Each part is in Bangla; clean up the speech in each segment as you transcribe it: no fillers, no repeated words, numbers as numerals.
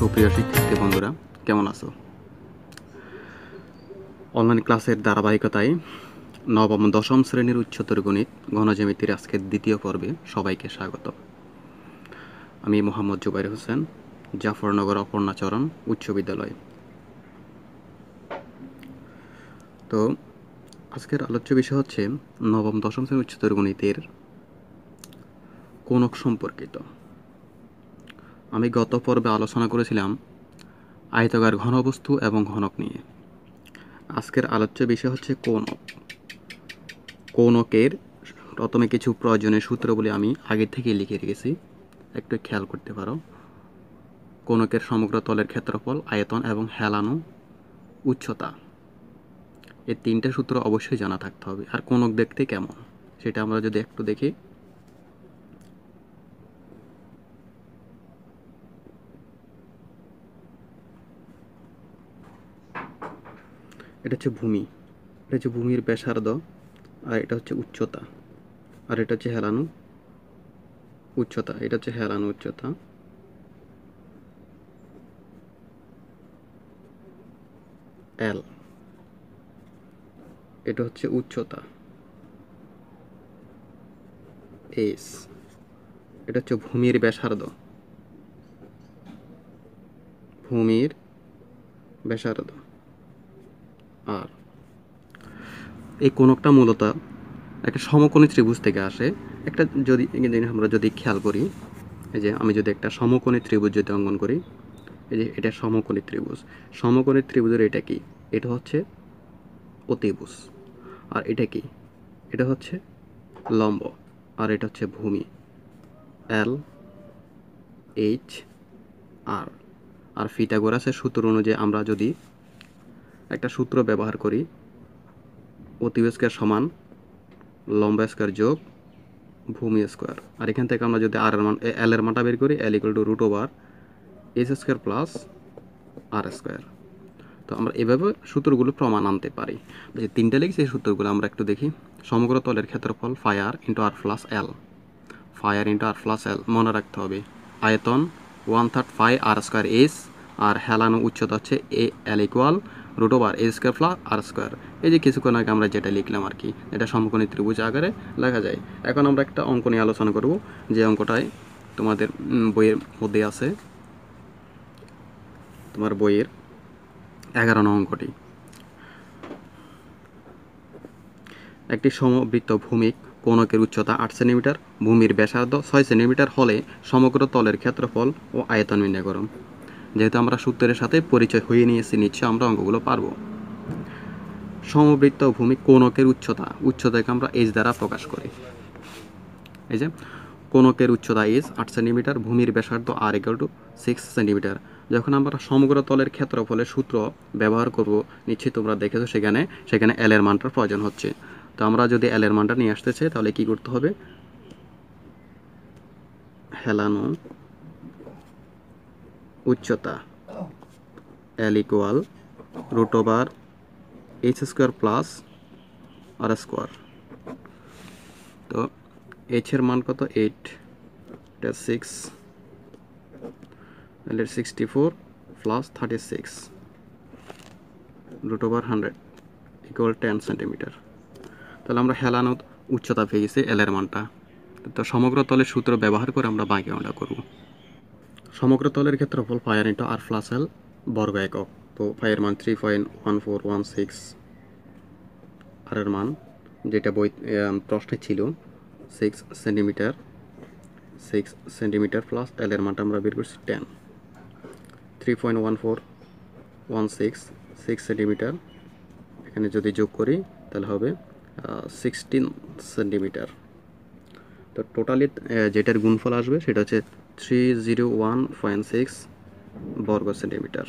সুপ্রিয় শিক্ষার্থী বন্ধুরা, কেমন আছো? অনলাইন ক্লাসের ধারাবাহিকতায় নবম দশম শ্রেণীর উচ্চতর গণিত ঘনজ্যামিতির আজকের দ্বিতীয় পর্বে সবাইকে স্বাগত। আমি মোহাম্মদ জুবাইর হোসেন, জাফরনগর অপর্ণাচরণ উচ্চ বিদ্যালয়। তো আজকের আলোচ্য বিষয় হচ্ছে নবম দশম শ্রেণীর উচ্চতর গণিতের কোণক সম্পর্কিত। আমি গত পর্বে আলোচনা করেছিলাম আয়তাকার ঘনবস্তু এবং ঘনক নিয়ে। আজকের আলোচ্য বিষয় হচ্ছে কোণক। কোণকের প্রথমে কিছু প্রয়োজনীয় সূত্র বলে আমি আগে থেকে লিখে রেখেছি, একটু খেয়াল করতে পারো। কোণকের সমগ্র তলের ক্ষেত্রফল, আয়তন এবং হেলানো উচ্চতা, এই তিনটে সূত্র অবশ্যই জানা থাকতে হবে। আর কোণক দেখতে কেমন সেটা আমরা যদি একটু দেখি। এটা হচ্ছে ভূমি, এটা হচ্ছে ভূমির ব্যাসার্ধ, আর এটা হচ্ছে উচ্চতা, আর এটা হচ্ছে হেলানো উচ্চতা। এটা হচ্ছে হেলানো উচ্চতা, এল। এটা হচ্ছে উচ্চতা, এস। এটা হচ্ছে ভূমির ব্যাসার্ধ, ভূমির ব্যাসার্ধ, আর এই কোণকটা মূলত একটা সমকোণী ত্রিভুজ থেকে আসে। একটা যদি আমরা যদি খেয়াল করি, এই যে আমি যদি একটা সমকোণী ত্রিভুজ যদি অঙ্কন করি, এই যে এটা সমকোণী ত্রিভুজ। সমকোণী ত্রিভুজের এটা কি? এটা হচ্ছে অতিভুজ। আর এটা কি? এটা হচ্ছে লম্ব। আর এটা হচ্ছে ভূমি, এল, এইচ, আর। আর পিথাগোরাসের সূত্র অনুযায়ী আমরা যদি একটা সূত্র ব্যবহার করি, অতিভুজ স্কয়ার সমান লম্ব স্কয়ার যোগ ভূমি স্কয়ার। আর এখান থেকে আমরা যদি আর এর মান, এল এর মানটা বের করি, L equal to root over S square plus R square. তো আমরা এভাবে সূত্রগুলো প্রমাণ আনতে পারি। যে তিনটে লিখছি, এই সূত্রগুলো আমরা একটু দেখি। সমগ্র তলের ক্ষেত্রফল ফাই আর ইন্টু আর প্লাস এল, ফাই আর ইন্টু আর প্লাস এল মনে রাখতে হবে। আয়তন 1/3 ফাই আর স্কয়ার এস, আর হেলানো উচ্চতা হচ্ছে এ এল equal root over a square plus R square. এই যে কিছুক্ষণ আগে আমরা যেটা লিখলাম আর কি, এটা সমকোণী ত্রিভুজ আকারে লেখা যায়। এখন আমরা একটা অঙ্ক নিয়ে আলোচনা করব, যে অঙ্কটায় তোমাদের বইয়ের মধ্যে আছে, তোমার বইয়ের 11 নং অঙ্কটি। একটি সমবৃত্ত ভূমিক কোণকের উচ্চতা 8 সেন্টিমিটার, ভূমির ব্যাসার্ধ 6 সেন্টিমিটার হলে সমগ্র তলের ক্ষেত্রফল ও আয়তন নির্ণয় করুন। যেহেতু আমরা সূত্রের সাথে পরিচয় হয়ে নিয়েছি, নিশ্চয় আমরা অঙ্কগুলো পারব। সমবৃত্ত ভূমিক কোণকের উচ্চতাকে আমরা এইচ দ্বারা প্রকাশ করি। এই যে কোণকের উচ্চতা এইচ 8 সেন্টিমিটার, ভূমির ব্যাসার্ধ আর ইকুয়াল টু 6 সেন্টিমিটার। যখন আমরা সমগ্র তলের ক্ষেত্রফলের সূত্র ব্যবহার করব, নিশ্চয়ই তোমরা দেখেছো সেখানে এল এর মানটার প্রয়োজন হচ্ছে। তো আমরা যদি এল এর মানটা নিয়ে আসতে চাই, তাহলে কি করতে হবে? হেলানো উচ্চতা L equal root over H square plus R square. তো এইচ এর মান কত? 8, এটা 6, তাহলে 64 plus 36 root over 100 equal 10 centimetre. তাহলে আমরা হেলানো উচ্চতা পেয়ে গেছি, এল এর মানটা। তো সমগ্র তলের সূত্র ব্যবহার করে আমরা বাকি অঙ্কটা করব। সমগ্র তলের ক্ষেত্রফল পাই আর ইন্টু আর প্লাস এল বর্গ একক। তো পাই এর মান 3.1416, আর এর মান যেটা বই প্রশ্নে ছিল 6 সেন্টিমিটার, 6 সেন্টিমিটার প্লাস এল এর মানটা আমরা বের করছি 10। 3.1416 6 সেন্টিমিটার, এখানে যদি যোগ করি তাহলে হবে 16 সেন্টিমিটার। তো টোটালি যেটার গুণফল আসবে সেটা হচ্ছে 301.6 বর্গ সেন্টিমিটার।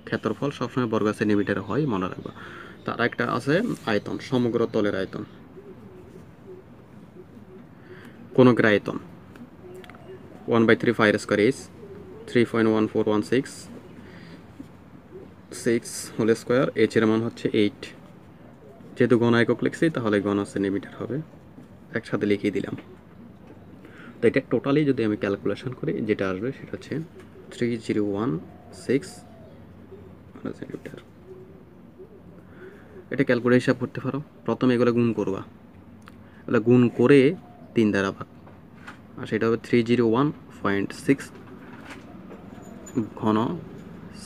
ক্ষেত্রফল সবসময় বর্গ সেন্টিমিটার হয়, মনে রাখবা। তার একটা আছে আয়তন, সমগ্র তলের আয়তন। কোণকের আয়তন 1/3 pi square S 3.1416 6 whole square. H এর মান হচ্ছে 8। যেহেতু ঘন একক লিখছি, তাহলে ঘন সেন্টিমিটার হবে, একসাথে লিখিয়ে দিলাম। তো এটা টোটালি যদি আমি ক্যালকুলেশন করি, যেটা আসবে সেটা হচ্ছে 3016 সেন্টিমিটার। এটা ক্যালকুলেট হিসাব করতে পারো। প্রথমে এগুলো গুণ করবা, এগুলো গুণ করে 3 দ্বারা ভাগ, আর সেটা হবে 301.6 ঘন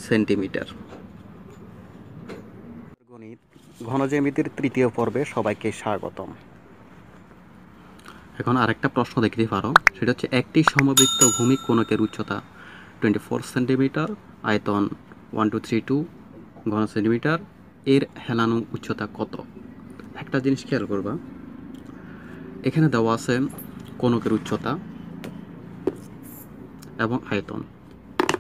সেন্টিমিটার। গণিত ঘন জ্যামিতির তৃতীয় পর্বে সবাইকে স্বাগতম। এখন আরেকটা প্রশ্ন দেখতে পারো, সেটা হচ্ছে একটি সমবৃত্ত ভূমি কোণকের উচ্চতা 24 সেন্টিমিটার, আয়তন 1232 ঘন সেন্টিমিটার, এর হেলানো উচ্চতা কত? একটা জিনিস খেয়াল করবা, এখানে দেওয়া আছে কোণকের উচ্চতা এবং আয়তন।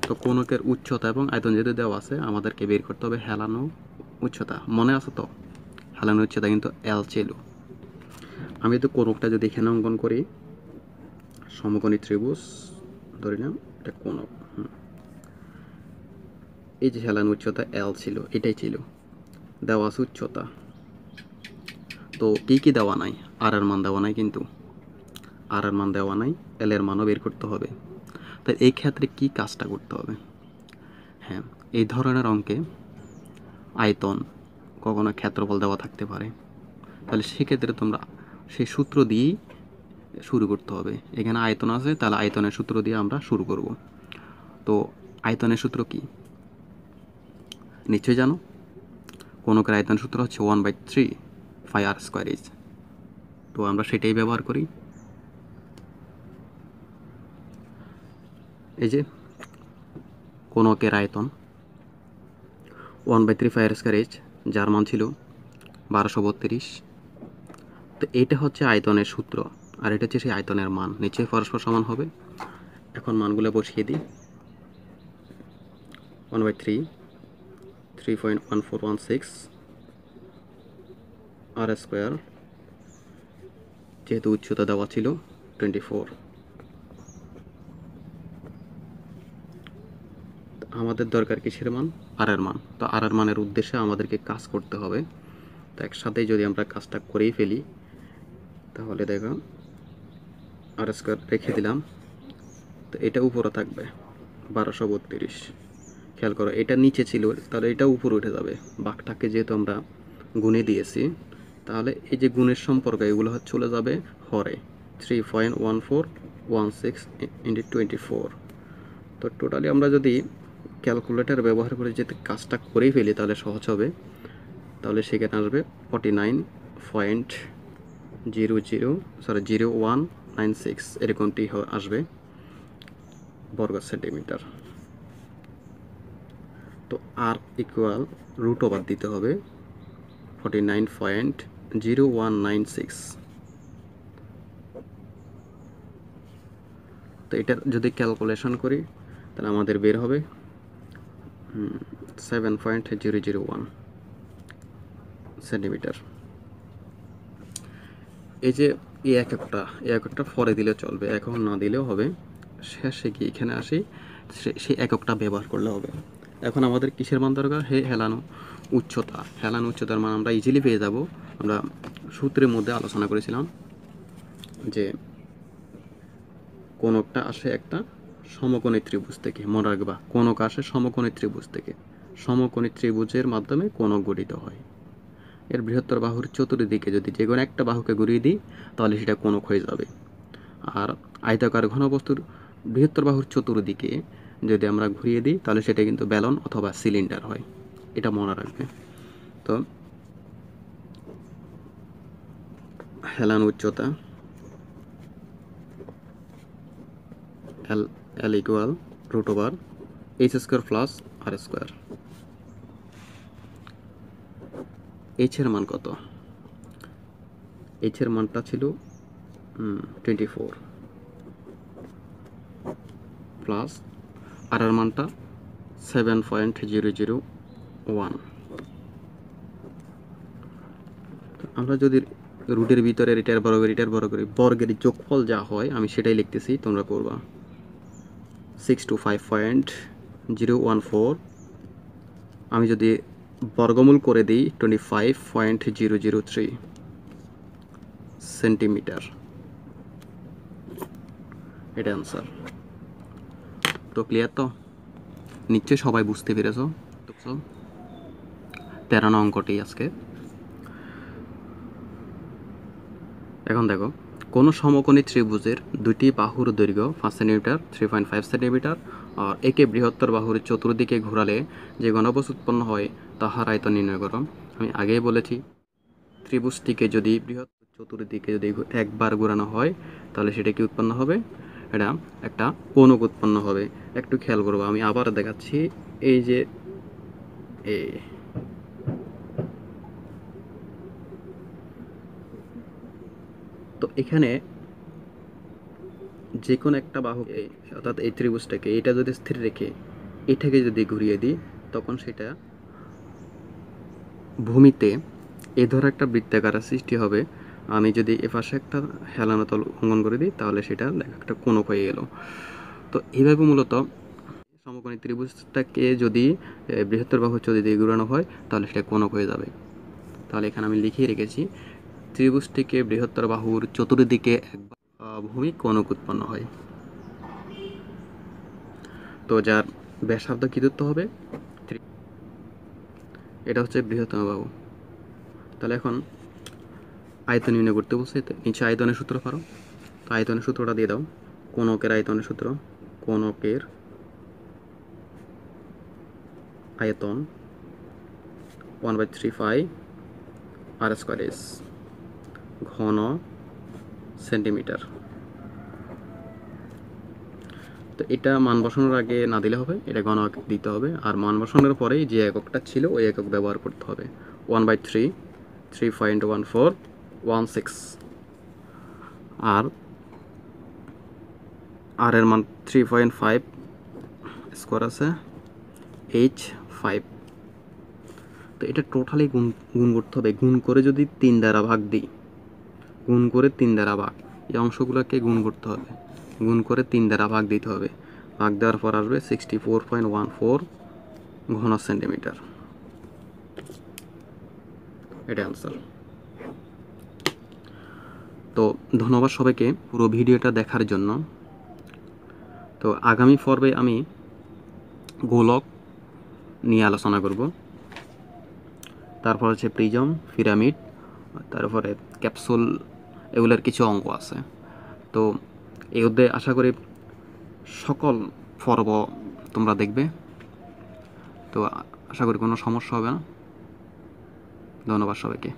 তো কোণকের উচ্চতা এবং আয়তন যেহেতু দেওয়া আছে, আমাদেরকে বের করতে হবে হেলানো উচ্চতা। মনে আছে তো, হেলানো উচ্চতা কিন্তু এল ছিল। আমি তো কোণকটা যদি এখানে অঙ্কন করি, সমকোণী ত্রিভুজ ধরিলাম, এটা কোণক, এই যে হেলানো উচ্চতা এল ছিল, এটাই ছিল, দেওয়া আছে উচ্চতা। তো কি দেওয়া নাই? আর এর মান দেওয়া নাই, কিন্তু আর এর মান দেওয়া নাই, এল এর মানও বের করতে হবে। তাই এই ক্ষেত্রে কি কাজটা করতে হবে? হ্যাঁ, এই ধরনের অঙ্কে আয়তন, কখনো ক্ষেত্রফল দেওয়া থাকতে পারে, তাহলে সেক্ষেত্রে তোমরা সেই সূত্র দিয়েই শুরু করতে হবে। এখানে আয়তন আছে, তাহলে আয়তনের সূত্র দিয়ে আমরা শুরু করব। তো আয়তনের সূত্র কি নিশ্চয়ই জানো? কোণকের আয়তন সূত্র হচ্ছে 1/3 phi r square h। তো আমরা সেটাই ব্যবহার করি। এই যে কোণকের আয়তন 1/3 phi r square h, যার মান ছিল 1232। তো এটা হচ্ছে আয়তনের সূত্র, আর এটা হচ্ছে সেই আয়তনের মান, নিশ্চয়ই পরস্পর সমান হবে। এখন মানগুলো বসিয়ে দিই। 1/3 3.1416 আর স্কোয়ার, যেহেতু উচ্চতা দেওয়া ছিল 24। আমাদের দরকার কিসের মান? আর এর মান। তো আর এর মানের উদ্দেশ্যে আমাদেরকে কাজ করতে হবে। তো একসাথেই যদি আমরা কাজটা করেই ফেলি, তাহলে দেখো আর স্কোয়ার রেখে দিলাম, তো এটা উপরে থাকবে 1232। খেয়াল করো, এটা নিচে ছিল, তাহলে এটা উপরে উঠে যাবে। বাঘটাকে যেহেতু আমরা গুণে দিয়েছি, তাহলে এই যে গুণের সম্পর্ক, এগুলো চলে যাবে হরে, 3.1416 × 24। তো টোটালি আমরা যদি ক্যালকুলেটর ব্যবহার করে যদি কাজটা করেই ফেলি, তাহলে সহজ হবে। তাহলে সেখানে আসবে 49.0196 এরকমটি আসবে বর্গ সেন্টিমিটার। তো আর ইকুয়াল রুট ওভার দিতে হবে 49.0196। তো এটা যদি ক্যালকুলেশন করি, তাহলে আমাদের বের হবে 7.001 সেন্টিমিটার। এই যে এই এককটা পরে দিলে চলবে, এখন না দিলেও হবে। শেষে কি এখানে আসি, সেই এককটা ব্যবহার করলে হবে। এখন আমাদের কিসের মান দরকার? হেলানো উচ্চতা। হেলানো উচ্চতার মান আমরা ইজিলি পেয়ে যাব। আমরা সূত্রের মধ্যে আলোচনা করেছিলাম যে কোণকটা আসে একটা সমকোণী ত্রিভুজ থেকে। মনে রাখবা, কোণক আসে সমকোণী ত্রিভুজ থেকে। সমকোণী ত্রিভুজের মাধ্যমে কোণক গঠিত হয়। এর বৃহত্তর বাহুর চতুর্দিকে যদি যে কোনো একটা বাহুকে ঘুরিয়ে দিই, তাহলে সেটা কোণক হয়ে যাবে। আর আয়তাকার ঘনবস্তুর বৃহত্তর বাহুর চতুর্দিকে যদি আমরা ঘুরিয়ে দিই, তাহলে সেটা কিন্তু বেলন অথবা সিলিন্ডার হয়। এটা মনে রাখবে। তো হেলান উচ্চতা L equal root over h square plus R square. h এর মান কত? h এর মানটা ছিল 24 প্লাস আর এর মানটা 7.001। আমরা যদি রুটের ভিতরে রিটার বড় করি, বর্গের যোগফল যা হয় আমি সেটাই লিখতেছি, তোমরা করবা। 625.014 আমি যদি বর্গমূল করে দিই 25.003 সেন্টিমিটার। এটা অ্যান্সার। তো ক্লিয়ার তো? নিশ্চয়ই সবাই বুঝতে পেরেছ। 13 নং অঙ্কটি আজকে। এখন দেখো, কোনো সমকোণী ত্রিভুজের দুটি বাহুর দৈর্ঘ্য 5 সেন্টিমিটার 3.5 সেন্টিমিটার আর একে বৃহত্তর বাহুর চতুর্দিকে ঘোরালে যে ঘনফল উৎপন্ন হয় তাহার আয়তন নির্ণয় করো। আমি আগেই বলেছি, ত্রিভুজটিকে যদি বৃহৎ চতুর্দিকে যদি একবার ঘোরানো হয় তাহলে সেটা কি উৎপন্ন হবে? এটা একটা কোণক উৎপন্ন হবে। একটু খেয়াল করবো, আমি আবার দেখাচ্ছি। এই যে তো এখানে যে কোনো একটা বাহুকে, অর্থাৎ এই ত্রিভুজটাকে, এটা যদি স্থির রেখে এটাকে যদি ঘুরিয়ে দিই তখন সেটা ভূমিতে এই ধর একটা বৃত্তাকার সৃষ্টি হবে। আমি যদি এপাশে একটা হেলানো তল অঙ্কন করে দিই তাহলে সেটা একটা কোণক হয়ে গেল। তো এইভাবে মূলত সমকোণী ত্রিভুজটাকে যদি বৃহত্তর বাহু চতুর্দিকে ঘুরানো হয় তাহলে সেটা কোণক হয়ে যাবে। তাহলে এখানে আমি লিখিয়ে রেখেছি, ত্রিভুজটিকে বৃহত্তর বাহুর চতুর্দিকে একবার ভূমি কোণক উৎপন্ন হয়। তো যার ব্যাসার্ধ কি ধরতে হবে? এটা হচ্ছে বৃহত্তম বাহু। তাহলে এখন আয়তন নির্ণয় করতে বলছে, নিচে আয়তনের সূত্র পারো। তো আয়তনের সূত্রটা দিয়ে দাও। কোণকের আয়তনের সূত্র, কোণকের আয়তন 1/3 r স্কয়ার s, ঘন সেন্টিমিটার। তো এটা মান বসানোর আগে না দিলে হবে, এটা ঘন দিতে হবে। আর মান বসানোর পরেই যে এককটা ছিল ওই একক ব্যবহার করতে হবে। 1/3 3.1416। আর এর মান 3.5 স্কোয়ার আছে h5। তো এটা টোটালি গুণ করতে হবে। গুণ করে যদি 3 দ্বারা ভাগ দিই, গুণ করে 3 দ্বারা ভাগ, এই অংশগুলোকে গুণ করতে হবে। গুণ করে 3 দ্বারা ভাগ দিতে হবে। ভাগ দেওয়ার পর আসবে 64.14 ঘন সেন্টিমিটার। এটা অ্যান্সার। তো ধন্যবাদ সবাইকে পুরো ভিডিওটা দেখার জন্য। তো আগামী পর্বে আমি গোলক নিয়ে আলোচনা করব, তারপর হচ্ছে প্রিজম, পিরামিড, তারপরে ক্যাপসুল, এগুলোর কিছু অঙ্ক আছে। তো এই অধ্যায়ে আশা করি সকল পর্ব তোমরা দেখবে। তো আশা করি কোনো সমস্যা হবে না। ধন্যবাদ সবাইকে।